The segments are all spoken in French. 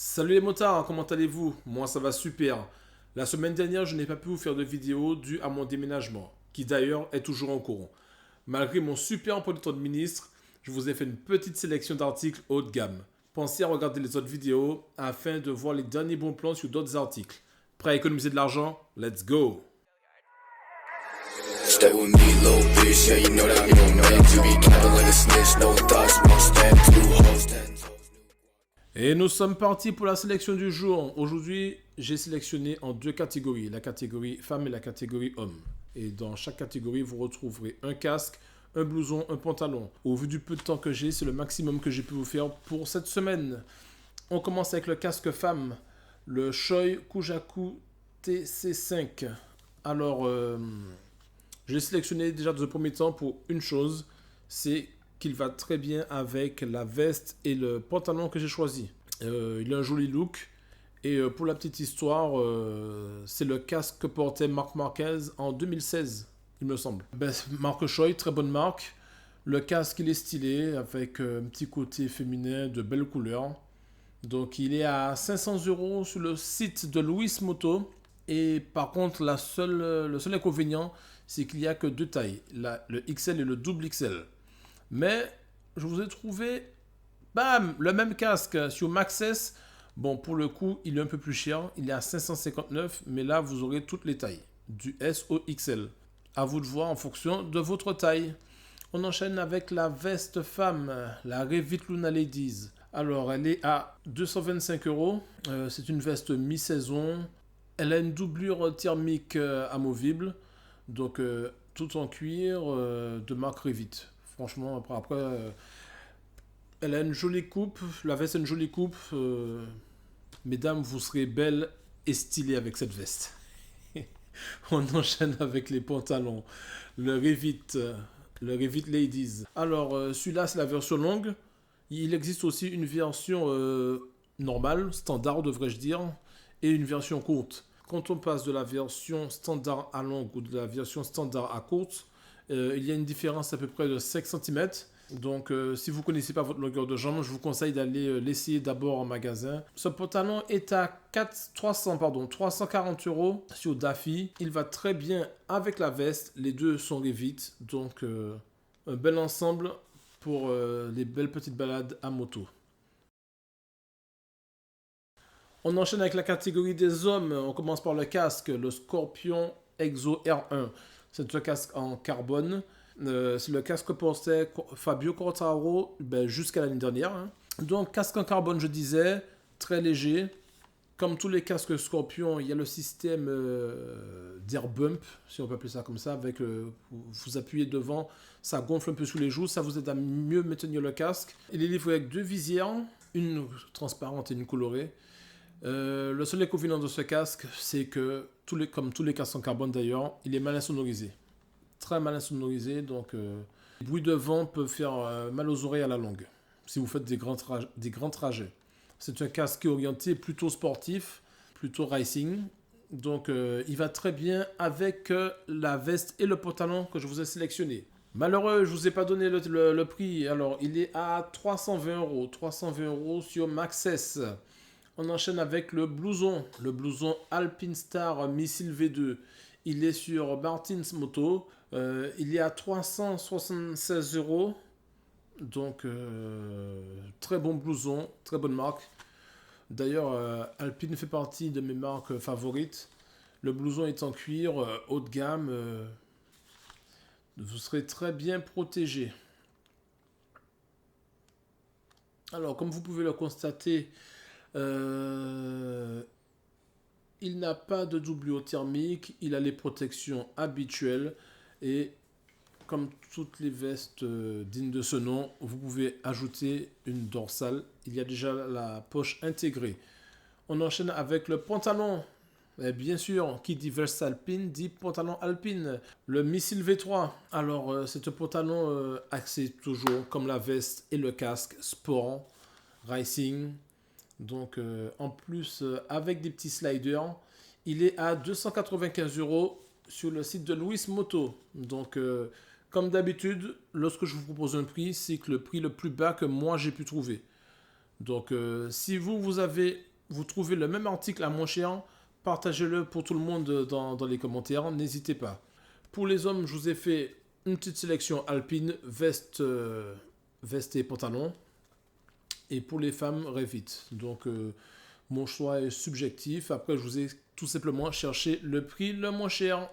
Salut les motards, comment allez-vous? Moi ça va super. La semaine dernière, je n'ai pas pu vous faire de vidéo due à mon déménagement, qui d'ailleurs est toujours en cours. Malgré mon super emploi du temps de ministre, je vous ai fait une petite sélection d'articles haut de gamme. Pensez à regarder les autres vidéos afin de voir les derniers bons plans sur d'autres articles. Prêt à économiser de l'argent? Let's go! Stay with me, little bitch, yeah, you know that you don't meant to be capping like a snitch, no thoughts, one step, two hoes, ten toes. Et nous sommes partis pour la sélection du jour. Aujourd'hui, j'ai sélectionné en deux catégories, la catégorie femme et la catégorie homme. Et dans chaque catégorie, vous retrouverez un casque, un blouson, un pantalon. Au vu du peu de temps que j'ai, c'est le maximum que j'ai pu vous faire pour cette semaine. On commence avec le casque femme, le Shoei Kujaku TC5. Alors, j'ai sélectionné déjà dans un premier temps pour une chose, c'est qu'il va très bien avec la veste et le pantalon que j'ai choisi. Il a un joli look. Et pour la petite histoire, c'est le casque que portait Marc Marquez en 2016, il me semble. Ben, marque Shoei, très bonne marque. Le casque, il est stylé, avec un petit côté féminin de belles couleurs. Donc, il est à 500 euros sur le site de Louis Moto. Et par contre, le seul inconvénient, c'est qu'il n'y a que deux tailles, le XL et le double XL. Mais je vous ai trouvé, bam, le même casque sur Maxxis. Bon, pour le coup, il est un peu plus cher. Il est à 559, mais là, vous aurez toutes les tailles, du S au XL. À vous de voir en fonction de votre taille. On enchaîne avec la veste femme, la Revit Luna Ladies. Alors, elle est à 225 euros. C'est une veste mi-saison. Elle a une doublure thermique amovible. Donc, tout en cuir de marque Revit. Franchement, après elle a une jolie coupe. La veste a une jolie coupe. Mesdames, vous serez belles et stylées avec cette veste. On enchaîne avec les pantalons. Le Revit Ladies. Alors, celui-là, c'est la version longue. Il existe aussi une version normale, standard, devrais-je dire, et une version courte. Quand on passe de la version standard à longue ou de la version standard à courte, il y a une différence à peu près de 5 cm. Donc, si vous ne connaissez pas votre longueur de jambe, je vous conseille d'aller l'essayer d'abord en magasin. Ce pantalon est à 340 euros sur Daffy. Il va très bien avec la veste. Les deux sont Revit. Donc, un bel ensemble pour les belles petites balades à moto. On enchaîne avec la catégorie des hommes. On commence par le casque, le Scorpion Exo R1. C'est un casque en carbone. C'est le casque que portait Fabio Quartararo jusqu'à l'année dernière. Hein. Donc, casque en carbone, je disais, très léger. Comme tous les casques Scorpion, il y a le système d'air bump, si on peut appeler ça comme ça, avec vous appuyez devant, ça gonfle un peu sous les joues, ça vous aide à mieux maintenir le casque. Il est livré avec deux visières, une transparente et une colorée. Le seul inconvénient de ce casque, c'est que, comme tous les casques en carbone d'ailleurs, il est mal insonorisé. Très mal insonorisé, donc les bruits de vent peuvent faire mal aux oreilles à la longue, si vous faites des grands trajets. C'est un casque orienté plutôt sportif, plutôt racing. Donc il va très bien avec la veste et le pantalon que je vous ai sélectionné. Malheureux, je ne vous ai pas donné le prix. Alors il est à 320 euros. 320 euros sur Maxxis. On enchaîne avec le blouson. Le blouson Alpine Star Missile V2. Il est sur Martins Moto. Il est à 376 euros. Donc, très bon blouson, très bonne marque. D'ailleurs, Alpine fait partie de mes marques favorites. Le blouson est en cuir, haut de gamme. Vous serez très bien protégé. Alors, comme vous pouvez le constater, il n'a pas de doublure thermique. Il a les protections habituelles. Et comme toutes les vestes dignes de ce nom, vous pouvez ajouter une dorsale. Il y a déjà la poche intégrée. On enchaîne avec le pantalon. Et bien sûr, qui dit veste alpine dit pantalon alpine. Le Missile V3. Alors, c'est un pantalon axé toujours comme la veste et le casque sport, racing. Donc, en plus, avec des petits sliders, il est à 295 euros sur le site de Louis Moto. Donc, comme d'habitude, lorsque je vous propose un prix, c'est que le prix le plus bas que moi j'ai pu trouver. Donc, si vous avez vous trouvez le même article à moins cher, partagez-le pour tout le monde dans les commentaires, n'hésitez pas. Pour les hommes, je vous ai fait une petite sélection alpine, veste et pantalon. Et pour les femmes, Revit. Donc, mon choix est subjectif. Après, je vous ai tout simplement cherché le prix le moins cher.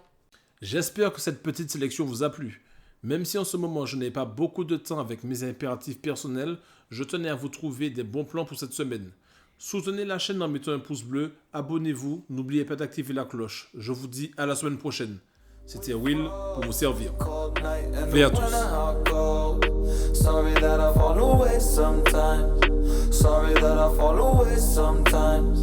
J'espère que cette petite sélection vous a plu. Même si en ce moment, je n'ai pas beaucoup de temps avec mes impératifs personnels, je tenais à vous trouver des bons plans pour cette semaine. Soutenez la chaîne en mettant un pouce bleu, abonnez-vous, n'oubliez pas d'activer la cloche. Je vous dis à la semaine prochaine. C'était Will pour vous servir. Paix à tous. Sorry that I fall away sometimes. Sorry that I fall away sometimes.